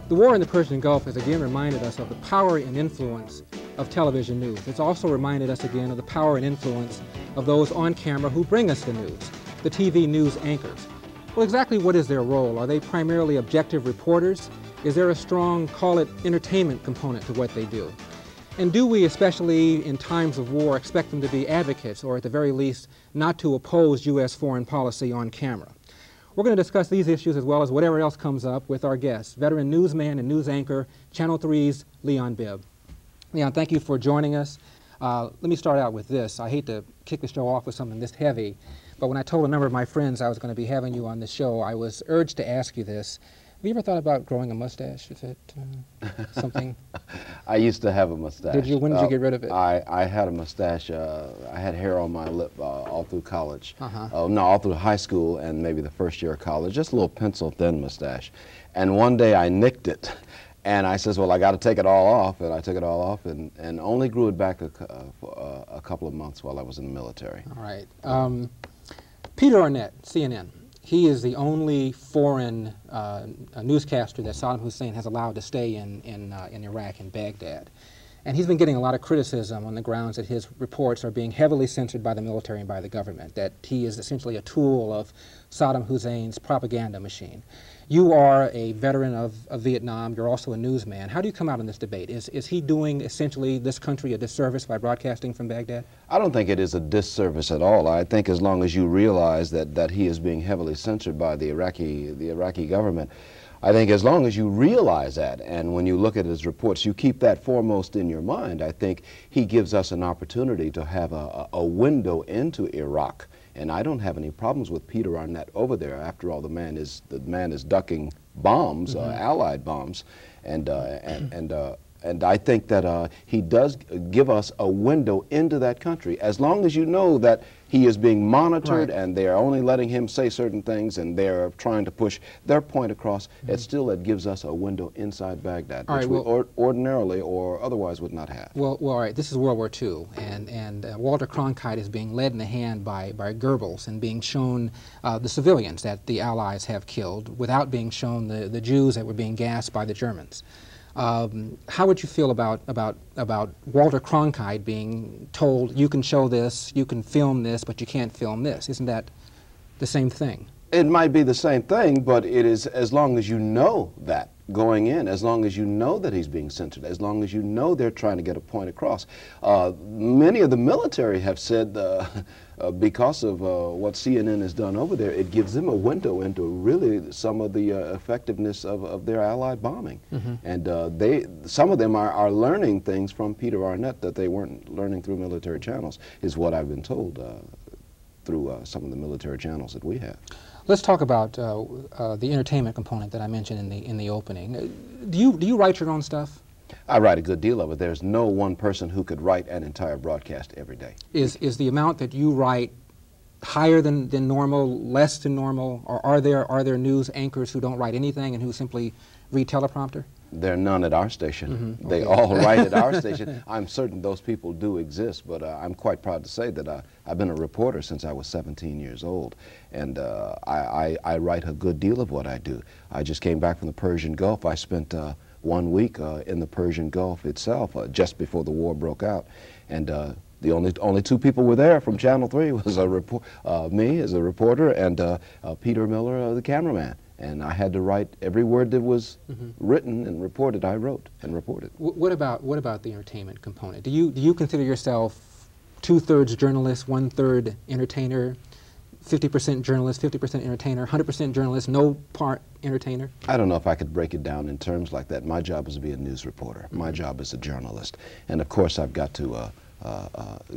The war in the Persian Gulf has again reminded us of the power and influence of television news. It's also reminded us again of the power and influence of those on camera who bring us the news, the TV news anchors. Well, exactly what is their role? Are they primarily objective reporters? Is there a strong, call it, entertainment component to what they do? And do we, especially in times of war, expect them to be advocates, or at the very least, not to oppose U.S. foreign policy on camera? We're going to discuss these issues as well as whatever else comes up with our guest, veteran newsman and news anchor, Channel 3's Leon Bibb. Leon, thank you for joining us. Let me start out with this. I hate to kick the show off with something this heavy, but when I told a number of my friends I was going to be having you on the show, I was urged to ask you this. Have you ever thought about growing a mustache? Is it something? I used to have a mustache. Did you? When did you get rid of it? I had a mustache. I had hair on my lip all through college. No, all through high school and maybe the first year of college. Just a little pencil-thin mustache. And one day I nicked it. And I says, well, I got to take it all off. And I took it all off and only grew it back for a couple of months while I was in the military. All right. Peter Arnett, CNN. He is the only foreign newscaster that Saddam Hussein has allowed to stay in Iraq, in Baghdad. And he's been getting a lot of criticism on the grounds that his reports are being heavily censored by the military and by the government, that he is essentially a tool of Saddam Hussein's propaganda machine. You are a veteran of Vietnam. You're also a newsman. How do you come out in this debate? Is he doing essentially this country a disservice by broadcasting from Baghdad? I don't think it is a disservice at all. I think as long as you realize that he is being heavily censored by the Iraqi government, I think as long as you realize that, and when you look at his reports, you keep that foremost in your mind, I think he gives us an opportunity to have a window into Iraq. And I don't have any problems with Peter Arnett over there. After all, the man is ducking bombs, Allied bombs, and I think that he does give us a window into that country. As long as you know that he is being monitored, and they are only letting him say certain things, and they're trying to push their point across, it gives us a window inside Baghdad, which we ordinarily or otherwise would not have. Well, all right, this is World War II, and Walter Cronkite is being led in the hand by Goebbels and being shown the civilians that the Allies have killed without being shown the Jews that were being gassed by the Germans. How would you feel about Walter Cronkite being told, you can show this, you can film this, but you can't film this? Isn't that the same thing? It might be the same thing, but it is as long as you know that going in, as long as you know that he's being censored, as long as you know they're trying to get a point across. Many of the military have said because of what CNN has done over there, it gives them a window into really some of the effectiveness of their Allied bombing. And some of them are learning things from Peter Arnett that they weren't learning through military channels, is what I've been told through some of the military channels that we have. Let's talk about the entertainment component that I mentioned in the opening. Do you write your own stuff? I write a good deal of it. There's no one person who could write an entire broadcast every day. Is the amount that you write higher than normal, less than normal, or are there news anchors who don't write anything and who simply read teleprompter? There are none at our station. They all write at our station. I'm certain those people do exist, but I'm quite proud to say that I've been a reporter since I was 17 years old, and I write a good deal of what I do. I just came back from the Persian Gulf. I spent 1 week in the Persian Gulf itself just before the war broke out, and the only two people were there from Channel 3 was me as a reporter and Peter Miller, the cameraman. And I had to write every word that was written and reported. I wrote and reported. What about the entertainment component? Do you consider yourself 2/3 journalist, 1/3 entertainer, 50% journalist, 50% entertainer, 100% journalist, no part entertainer? I don't know if I could break it down in terms like that. My job is to be a news reporter. My job is a journalist, and of course I've got to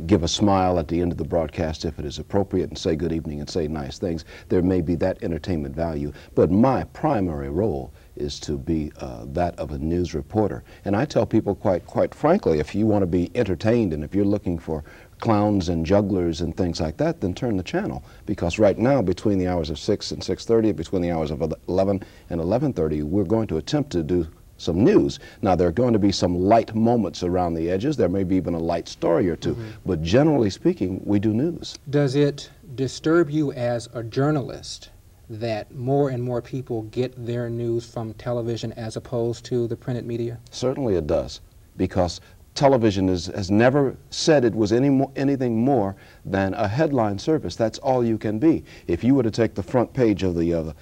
give a smile at the end of the broadcast if it is appropriate and say good evening and say nice things. There may be that entertainment value, but my primary role is to be that of a news reporter. And I tell people quite frankly, if you want to be entertained and if you're looking for clowns and jugglers and things like that, then turn the channel. Because right now, between the hours of 6 and 6:30, between the hours of 11 and 11:30, we're going to attempt to do some news. Now, there are going to be some light moments around the edges. There may be even a light story or two. But generally speaking, we do news. Does it disturb you as a journalist that more and more people get their news from television as opposed to the printed media? Certainly it does, because television has never said it was anything more than a headline service. That's all you can be. If you were to take the front page of the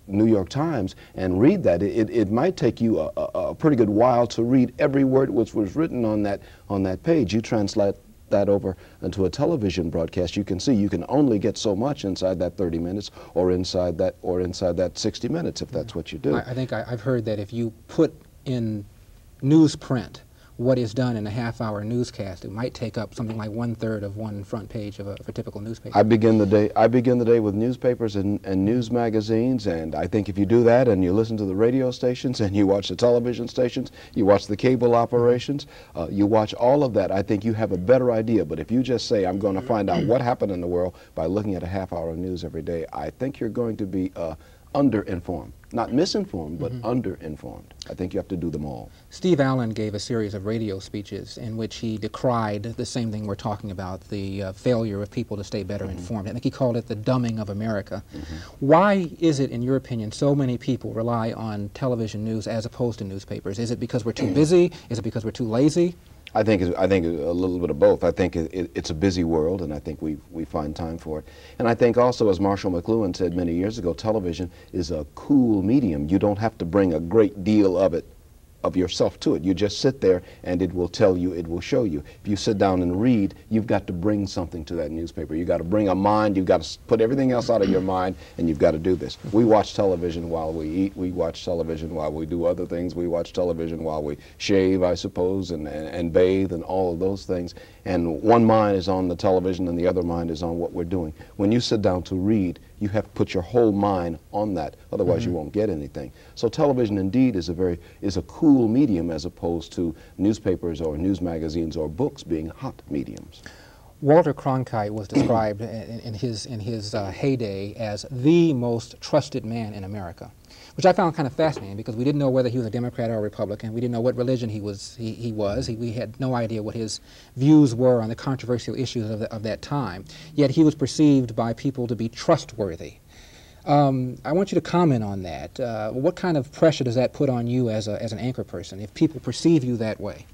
New York Times and read that, it might take you a pretty good while to read every word which was written on that page. You translate that over into a television broadcast, you can see you can only get so much inside that 30 minutes or inside that 60 minutes if that's what you do. I think I've heard that if you put in newsprint what is done in a half-hour newscast, it might take up something like 1/3 of one front page of a typical newspaper. I begin the day with newspapers and news magazines, and I think if you do that and you listen to the radio stations and you watch the television stations, you watch the cable operations, you watch all of that, I think you have a better idea. But if you just say, I'm going to find out what happened in the world by looking at a half-hour news every day, I think you're going to be under-informed. Not misinformed, but under-informed. I think you have to do them all. Steve Allen gave a series of radio speeches in which he decried the same thing we're talking about, the failure of people to stay better informed. I think he called it the dumbing of America. Why is it, in your opinion, so many people rely on television news as opposed to newspapers? Is it because we're too busy? Is it because we're too lazy? I think a little bit of both. I think it's a busy world, and I think we find time for it. And I think also, as Marshall McLuhan said many years ago, television is a cool medium. You don't have to bring a great deal of yourself to it. You just sit there and it will tell you, it will show you. If you sit down and read, you've got to bring something to that newspaper. You've got to bring a mind, you've got to put everything else out of your mind, and you've got to do this. We watch television while we eat, we watch television while we do other things, we watch television while we shave, I suppose, and bathe and all of those things. And one mind is on the television and the other mind is on what we're doing. When you sit down to read, you have to put your whole mind on that, otherwise you won't get anything. So television indeed is a cool medium as opposed to newspapers or news magazines or books being hot mediums. Walter Cronkite was described in his heyday as the most trusted man in America, which I found kind of fascinating because we didn't know whether he was a Democrat or a Republican. We didn't know what religion he was. We had no idea what his views were on the controversial issues of that time. Yet he was perceived by people to be trustworthy. I want you to comment on that. What kind of pressure does that put on you as an anchor person if people perceive you that way?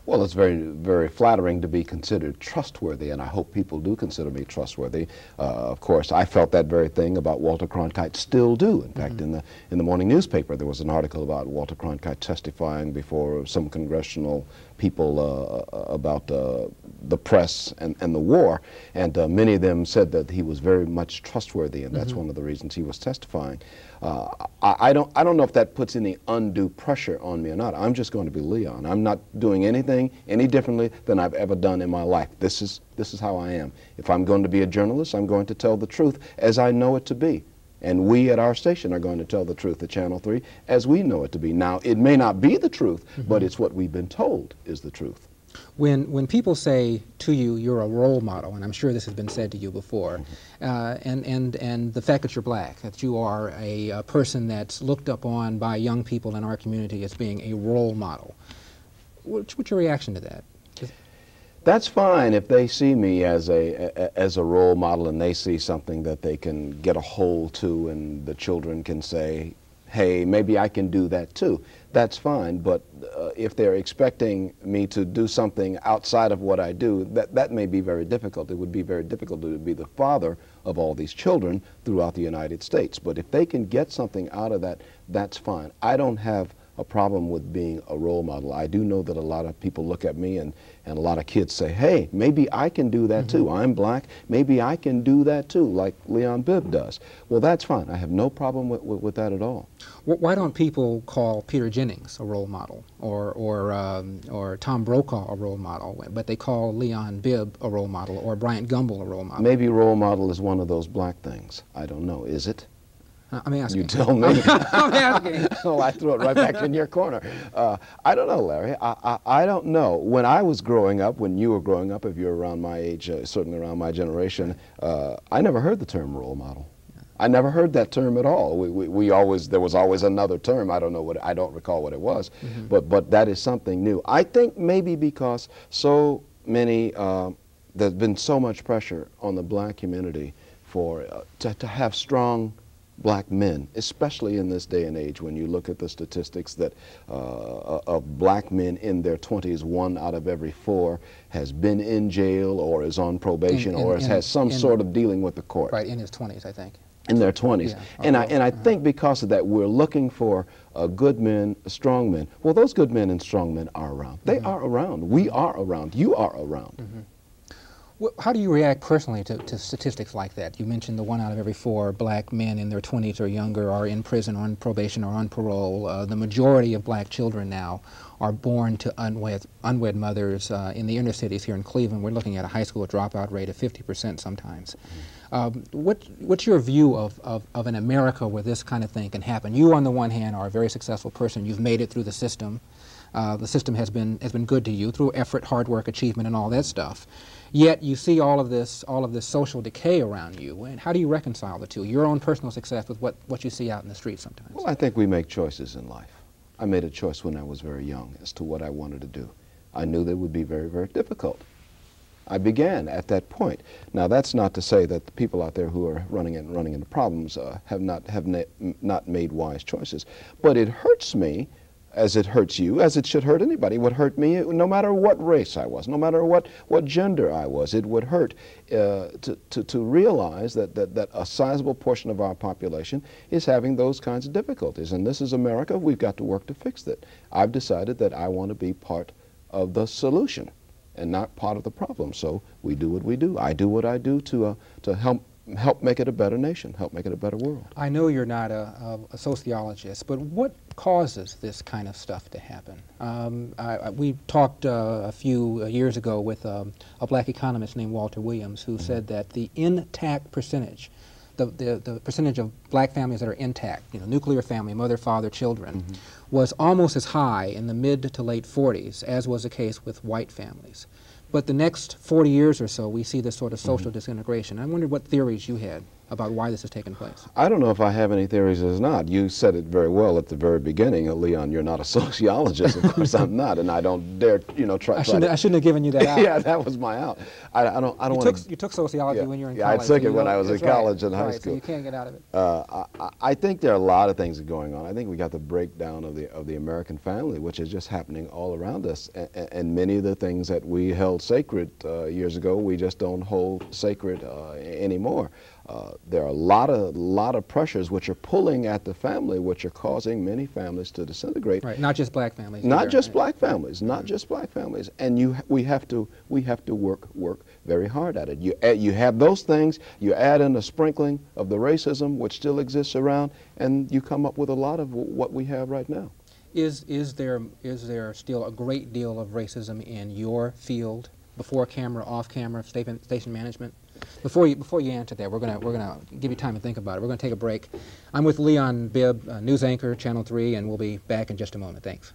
Well, it's very, very flattering to be considered trustworthy, and I hope people do consider me trustworthy. Of course, I felt that very thing about Walter Cronkite, still do. In fact, in the morning newspaper, there was an article about Walter Cronkite testifying before some congressional people about the press and the war, and many of them said that he was very much trustworthy, and that's one of the reasons he was testifying. I don't know if that puts any undue pressure on me or not. I'm just going to be Leon. I'm not doing anything any differently than I've ever done in my life. This is how I am. If I'm going to be a journalist, I'm going to tell the truth as I know it to be. And we at our station are going to tell the truth at Channel 3 as we know it to be. Now, it may not be the truth, but it's what we've been told is the truth. When people say to you, you're a role model, and I'm sure this has been said to you before, and the fact that you're black, that you are a person that's looked upon by young people in our community as being a role model, what's your reaction to that? That's fine if they see me as a role model and they see something that they can get a hold to and the children can say, hey, maybe I can do that too. That's fine, but if they're expecting me to do something outside of what I do, that may be very difficult. It would be very difficult to be the father of all these children throughout the United States. But if they can get something out of that, that's fine. I don't have a problem with being a role model. I do know that a lot of people look at me and a lot of kids say, hey, maybe I can do that too. I'm black, maybe I can do that too, like Leon Bibb does. Well, that's fine. I have no problem with that at all. Why don't people call Peter Jennings a role model or Tom Brokaw a role model, but they call Leon Bibb a role model or Bryant Gumbel a role model? Maybe role model is one of those black things. I don't know. Is it? I'm asking. You tell me. I'm asking. Well, I threw it right back in your corner. I don't know, Larry. I don't know. When I was growing up, when you were growing up, if you're around my age, certainly around my generation, I never heard the term role model. I never heard that term at all. There was always another term. I don't recall what it was, but that is something new. I think maybe because so many, there's been so much pressure on the black community to have strong black men, especially in this day and age when you look at the statistics that of black men in their 20s, 1 out of every 4 has been in jail or is on probation or has some sort of dealing with the court. Right, in his 20s, I think. In their 20s. Yeah. And I think because of that, we're looking for good men, strong men. Well, those good men and strong men are around. They are around. We are around. You are around. Well, how do you react personally to statistics like that? You mentioned the 1 out of every 4 black men in their 20s or younger are in prison, on probation, or on parole. The majority of black children now are born to unwed mothers in the inner cities here in Cleveland. We're looking at a high school dropout rate of 50% sometimes. What's your view of an America where this kind of thing can happen? You, on the one hand, are a very successful person. You've made it through the system. The system has been good to you through effort, hard work, achievement, and all that stuff. Yet you see all of this social decay around you. And how do you reconcile the two? Your own personal success with what you see out in the street sometimes. Well, I think we make choices in life. I made a choice when I was very young as to what I wanted to do. I knew that it would be very, very difficult. I began at that point. Now, that's not to say that the people out there who are running into problems have not made wise choices. But it hurts me, as it hurts you, as it should hurt anybody. It would hurt me no matter what race I was, no matter what gender I was. It would hurt to realize that a sizable portion of our population is having those kinds of difficulties. And this is America. We've got to work to fix that. I've decided that I want to be part of the solution and not part of the problem. So we do what we do. I do what I do to help make it a better nation, help make it a better world. I know you're not a sociologist, but what causes this kind of stuff to happen? We talked a few years ago with a black economist named Walter Williams, who said that the intact percentage, the percentage of black families that are intact, nuclear family, mother, father, children, was almost as high in the mid to late 40s as was the case with white families. But the next 40 years or so, we see this sort of social disintegration. I wondered what theories you had about why this has taken place. I don't know if I have any theories or not. You said it very well at the very beginning. Leon, you're not a sociologist. Of course, I'm not, and I don't dare, try. I shouldn't have given you that out. Yeah, that was my out. I don't want to. You took sociology when you were in college. Yeah, I took it when I was in college and high school. So you can't get out of it. I think there are a lot of things going on. I think we got the breakdown of the American family, which is just happening all around us, and many of the things that we held sacred years ago, we just don't hold sacred anymore. There are a lot of pressures which are pulling at the family, which are causing many families to disintegrate. Right, not just black families. Not just black families, not just black families. And we have to work very hard at it. You have those things, you add in a sprinkling of the racism which still exists around, and you come up with a lot of what we have right now. Is there still a great deal of racism in your field, before camera, off camera, station management? Before you answer that, we're gonna give you time to think about it. We're gonna take a break. I'm with Leon Bibb, news anchor, Channel 3, and we'll be back in just a moment. Thanks.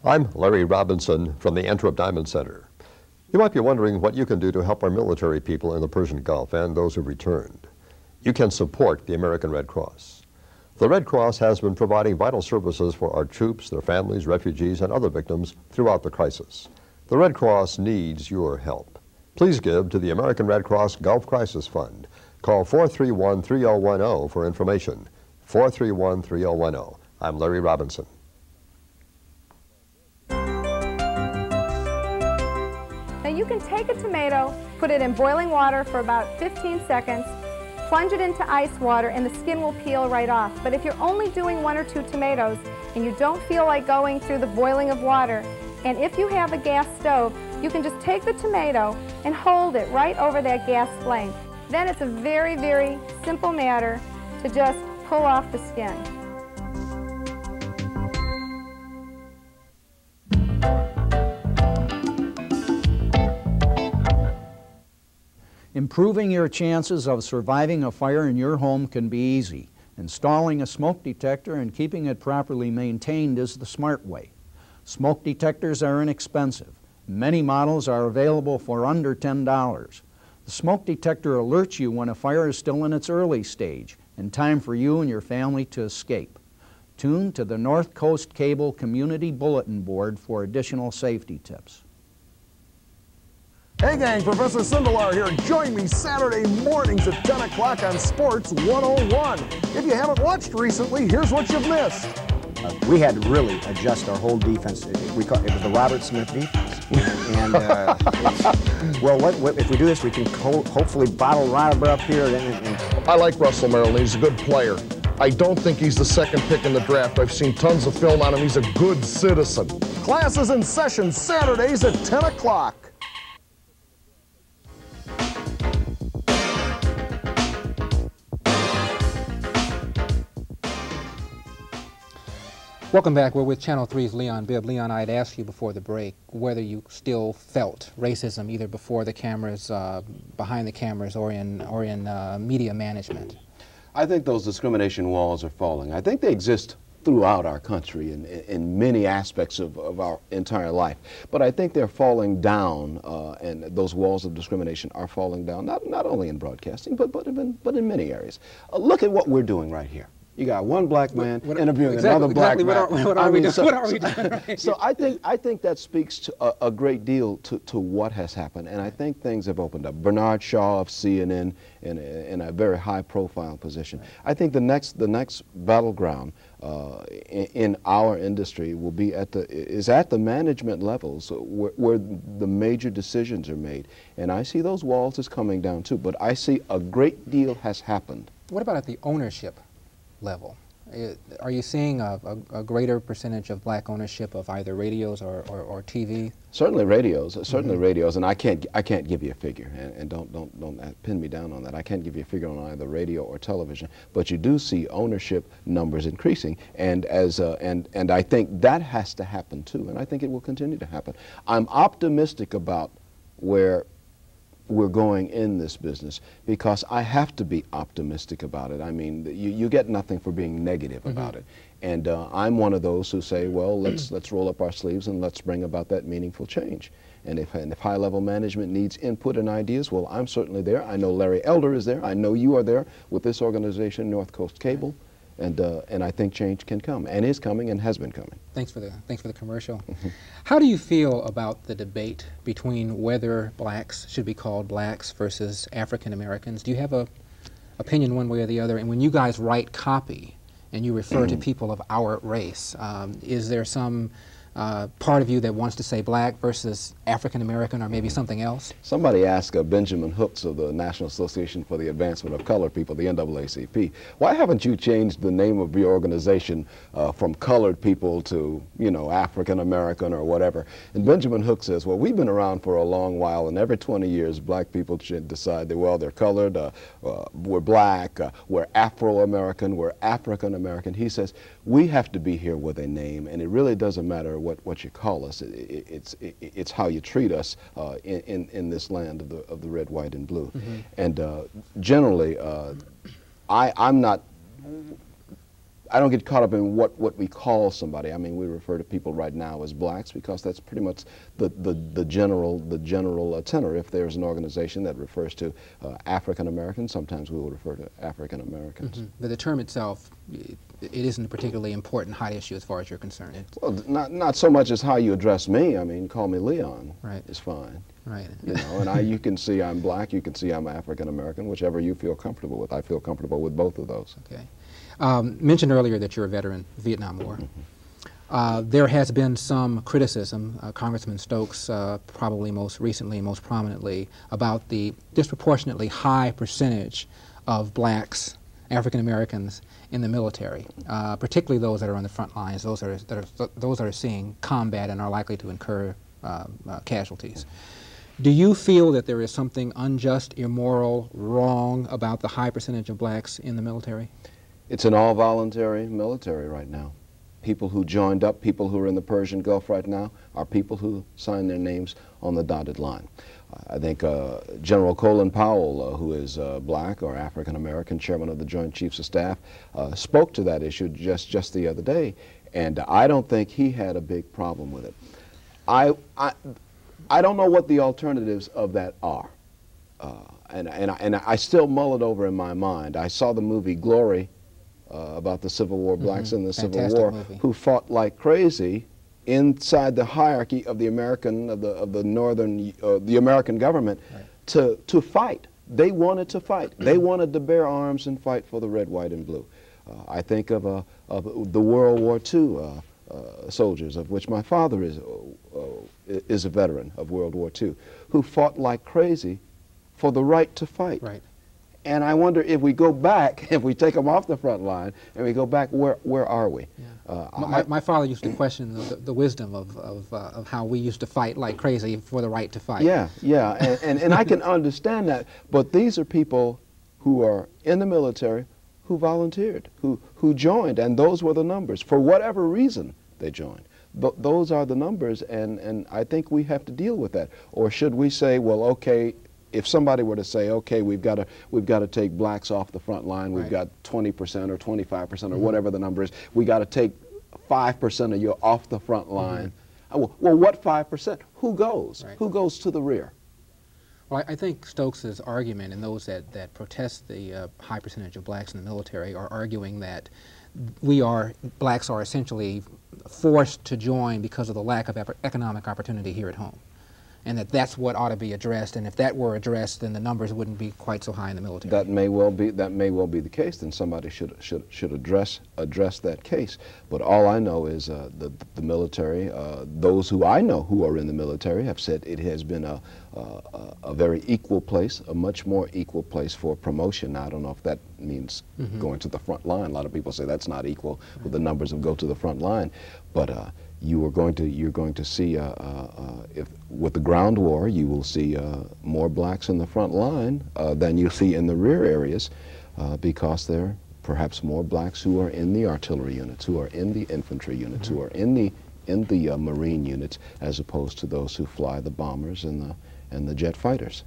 I'm Larry Robinson from the ANTWERP Diamond Center. You might be wondering what you can do to help our military people in the Persian Gulf and those who returned. You can support the American Red Cross. The Red Cross has been providing vital services for our troops, their families, refugees, and other victims throughout the crisis. The Red Cross needs your help. Please give to the American Red Cross Gulf Crisis Fund. Call 431-3010 for information. 431-3010. I'm Larry Robinson. Now you can take a tomato, put it in boiling water for about 15 seconds, plunge it into ice water, and the skin will peel right off. But if you're only doing 1 or 2 tomatoes and you don't feel like going through the boiling of water, and if you have a gas stove, you can just take the tomato and hold it right over that gas flame. Then it's a very, very simple matter to just pull off the skin. Improving your chances of surviving a fire in your home can be easy. Installing a smoke detector and keeping it properly maintained is the smart way. Smoke detectors are inexpensive. Many models are available for under $10. The smoke detector alerts you when a fire is still in its early stage and time for you and your family to escape. Tune to the North Coast Cable Community Bulletin Board for additional safety tips. Hey gang, Professor Sindelar here. Join me Saturday mornings at 10 o'clock on Sports 101. If you haven't watched recently, here's what you've missed. We had to really adjust our whole defense. It was the Robert Smith defense. And well, if we do this, we can hopefully bottle Robert up here. I like Russell Maryland. He's a good player. I don't think he's the second pick in the draft. I've seen tons of film on him. He's a good citizen. Class is in session Saturdays at 10 o'clock. Welcome back. We're with Channel 3's Leon Bibb. Leon, I had asked you before the break whether you still felt racism either before the cameras, behind the cameras, or in media management. I think those discrimination walls are falling. I think they exist throughout our country in many aspects of our entire life. But I think they're falling down, and those walls of discrimination are falling down, not only in broadcasting, but in many areas. Look at what we're doing right here. You got one black man interviewing another black man. What are we doing? Right? So I think that speaks to a great deal to what has happened, and I think things have opened up. Bernard Shaw of CNN in a very high-profile position. I think the next battleground in our industry will be at the management levels where the major decisions are made, and I see those walls as coming down too. But I see a great deal has happened. What about at the ownership level? Are you seeing a greater percentage of black ownership of either radios or TV? Certainly radios, radios, and I can't give you a figure, and don't pin me down on that. I can't give you a figure on either radio or television, but you do see ownership numbers increasing, and I think that has to happen too, and I think it will continue to happen. I'm optimistic about where we're going in this business because I have to be optimistic about it. I mean, you get nothing for being negative about it. And I'm one of those who say, well, let's roll up our sleeves and let's bring about that meaningful change. And if high-level management needs input and ideas, well, I'm certainly there. I know Larry Elder is there. I know you are there with this organization, North Coast Cable. And I think change can come, and is coming, and has been coming. Thanks for the commercial. How do you feel about the debate between whether blacks should be called blacks versus African Americans? Do you have a opinion one way or the other? And when you guys write copy and you refer to people of our race, is there some part of you that wants to say black versus African American, or maybe something else? Somebody asked Benjamin Hooks of the National Association for the Advancement of Colored People, the NAACP, why haven't you changed the name of your organization from colored people to, African American or whatever? And Benjamin Hooks says, well, we've been around for a long while, and every 20 years black people should decide that, well, they're colored, we're black, we're Afro-American, we're African American. He says, we have to be here with a name, and it really doesn't matter what you call us. It's how you treat us in this land of the red, white, and blue. And generally, I don't get caught up in what we call somebody. I mean, we refer to people right now as blacks because that's pretty much the general tenor. If there's an organization that refers to African Americans, sometimes we will refer to African Americans. But the term itself, it isn't a particularly important hot issue as far as you're concerned. Well, not so much as how you address me. I mean, call me Leon. Right. It's fine. Right. And you can see I'm black, you can see I'm African American, whichever you feel comfortable with. I feel comfortable with both of those. Okay. Mentioned earlier that you're a veteran of the Vietnam War. There has been some criticism, Congressman Stokes probably most recently, most prominently, about the disproportionately high percentage of blacks, African Americans in the military, particularly those that are on the front lines, those that are seeing combat and are likely to incur casualties. Do you feel that there is something unjust, immoral, wrong about the high percentage of blacks in the military? It's an all-voluntary military right now. People who joined up, people who are in the Persian Gulf right now, are people who signed their names on the dotted line. I think General Colin Powell, who is black or African American, chairman of the Joint Chiefs of Staff, spoke to that issue just the other day, and I don't think he had a big problem with it. I don't know what the alternatives of that are, and I still mull it over in my mind. I saw the movie Glory about the Civil War, blacks in the Civil Fantastic War, movie. who fought like crazy inside the hierarchy of the American, of the northern, the American government, to fight. They wanted to fight. They wanted to bear arms and fight for the red, white, and blue. I think of the World War II soldiers, of which my father is a veteran of World War II, who fought like crazy for the right to fight. Right. And I wonder if we go back, if we take them off the front line, and we go back, where are we? Yeah. My father used to question the wisdom of how we used to fight like crazy for the right to fight. Yeah, yeah, and I can understand that, but these are people who are in the military, who volunteered, who joined, and those were the numbers. For whatever reason they joined. Those are the numbers, and I think we have to deal with that. Or should we say, well, okay, if somebody were to say, okay, we've got to take blacks off the front line, we've got 20% or 25% or whatever the number is, we got to take 5% of you off the front line. Well, what 5%? Who goes? Right. Who goes to the rear? Well, I think Stokes's argument, and those that protest the high percentage of blacks in the military, are arguing that blacks are essentially forced to join because of the lack of economic opportunity here at home, and that's what ought to be addressed. And if that were addressed, then the numbers wouldn't be quite so high in the military. That may well be the case. Then somebody should address that case. But all I know is the military. Those who I know who are in the military have said it has been a very equal place, a much more equal place for promotion. Now, I don't know if that means going to the front line. A lot of people say that's not equal with the numbers of go to the front line, but you're going to see if with the ground war, you will see more blacks in the front line than you see in the rear areas, because there are perhaps more blacks who are in the artillery units, who are in the infantry units, who are in the marine units, as opposed to those who fly the bombers and the jet fighters.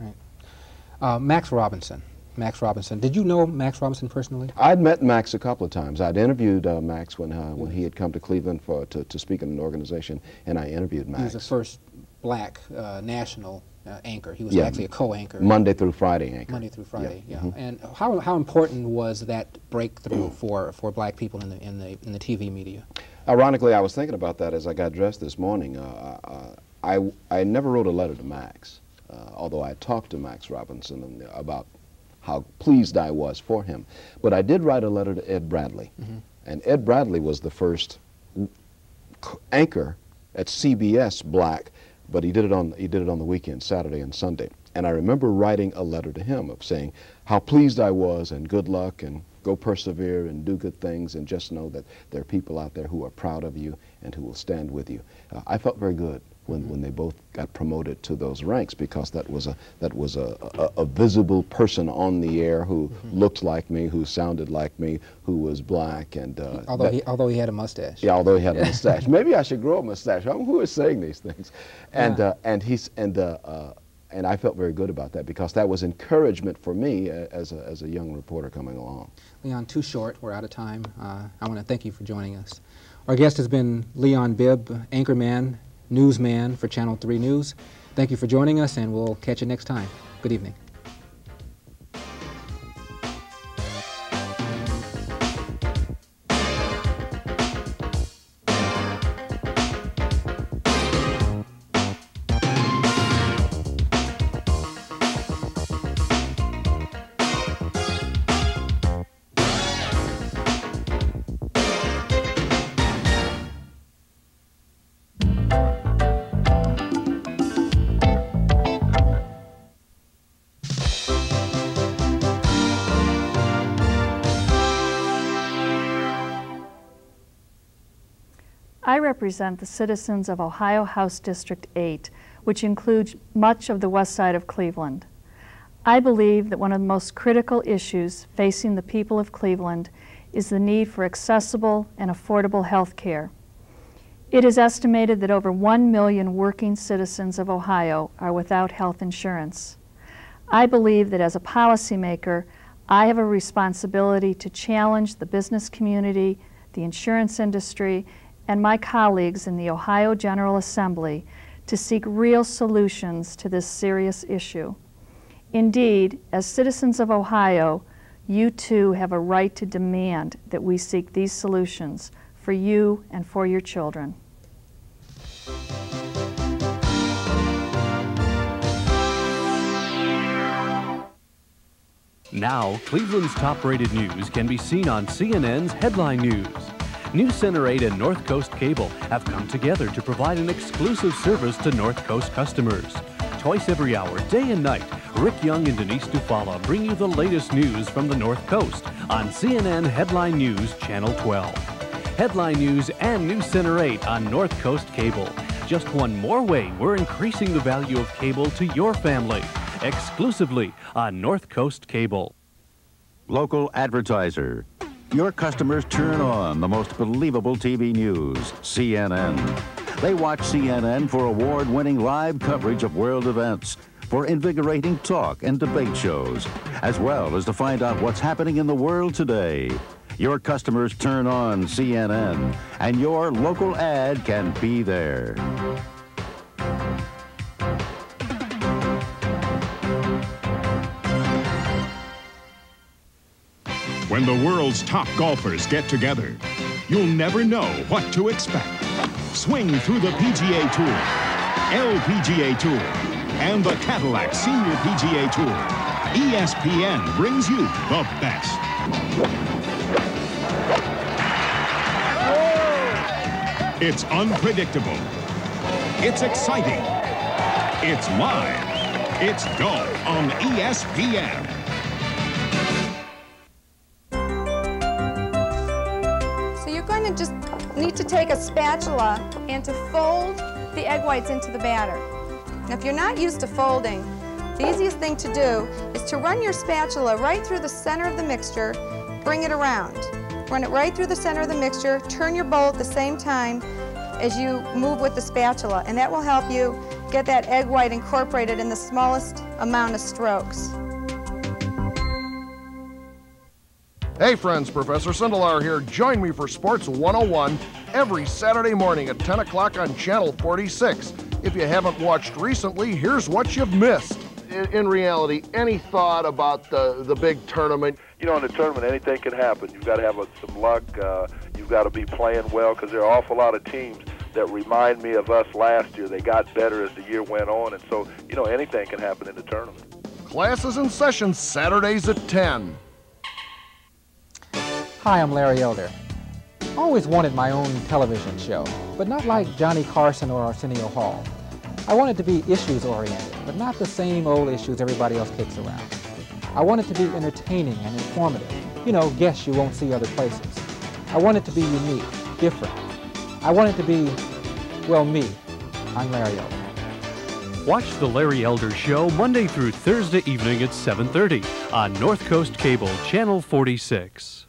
Right. Max Robinson. Max Robinson. Did you know Max Robinson personally? I'd met Max a couple of times. I'd interviewed Max when he had come to Cleveland to speak in an organization, and I interviewed Max. He was the first black national anchor. He was actually a co-anchor. Monday through Friday anchor. Monday through Friday, yeah. And how important was that breakthrough for black people in the TV media? Ironically, I was thinking about that as I got dressed this morning. I never wrote a letter to Max, although I talked to Max Robinson about how pleased I was for him. But I did write a letter to Ed Bradley. And Ed Bradley was the first anchor at CBS black, but he did it on the weekend, Saturday and Sunday. And I remember writing a letter to him of saying how pleased I was, and good luck, and go persevere and do good things, and just know that there are people out there who are proud of you and who will stand with you. I felt very good when they both got promoted to those ranks, because that was a visible person on the air who looked like me, who sounded like me, who was black, and although he had a mustache. Yeah, although he had a mustache. Maybe I should grow a mustache. Who is saying these things? And and I felt very good about that, because that was encouragement for me as a young reporter coming along. Leon, too short. We're out of time. I want to thank you for joining us. Our guest has been Leon Bibb, anchorman, newsman for Channel 3 News. Thank you for joining us, and we'll catch you next time. Good evening. I represent the citizens of Ohio House District 8, which includes much of the west side of Cleveland. I believe that one of the most critical issues facing the people of Cleveland is the need for accessible and affordable health care. It is estimated that over 1 million working citizens of Ohio are without health insurance. I believe that as a policymaker, I have a responsibility to challenge the business community, the insurance industry, and my colleagues in the Ohio General Assembly to seek real solutions to this serious issue. Indeed, as citizens of Ohio, You too have a right to demand that we seek these solutions for you and for your children. Now, Cleveland's top-rated news can be seen on CNN's Headline News. News Center 8 and North Coast Cable have come together to provide an exclusive service to North Coast customers. Twice every hour, day and night, Rick Young and Denise Dufala bring you the latest news from the North Coast on CNN Headline News Channel 12. Headline News and News Center 8 on North Coast Cable. Just one more way we're increasing the value of cable to your family. Exclusively on North Coast Cable. Local advertiser. Your customers turn on the most believable TV news, CNN. They watch CNN for award-winning live coverage of world events, for invigorating talk and debate shows, as well as to find out what's happening in the world today. Your customers turn on CNN, and your local ad can be there. When the world's top golfers get together, you'll never know what to expect. Swing through the PGA Tour, LPGA Tour, and the Cadillac Senior PGA Tour. ESPN brings you the best. It's unpredictable. It's exciting. It's live. It's golf on ESPN. Just need to take a spatula and to fold the egg whites into the batter. Now, if you're not used to folding, the easiest thing to do is to run your spatula right through the center of the mixture, bring it around. Run it right through the center of the mixture, turn your bowl at the same time as you move with the spatula, and that will help you get that egg white incorporated in the smallest amount of strokes. Hey friends, Professor Sindelar here. Join me for Sports 101 every Saturday morning at 10 o'clock on Channel 46. If you haven't watched recently, here's what you've missed. In reality, any thought about the big tournament? You know, in the tournament, anything can happen. You've got to have some luck. You've got to be playing well, because there are an awful lot of teams that remind me of us last year. They got better as the year went on, and so, you know, anything can happen in the tournament. Classes in session Saturdays at 10. Hi, I'm Larry Elder. I always wanted my own television show, but not like Johnny Carson or Arsenio Hall. I wanted to be issues-oriented, but not the same old issues everybody else kicks around. I wanted to be entertaining and informative. You know, guests you won't see other places. I wanted to be unique, different. I wanted to be, well, me. I'm Larry Elder. Watch The Larry Elder Show Monday through Thursday evening at 7:30 on North Coast Cable, Channel 46.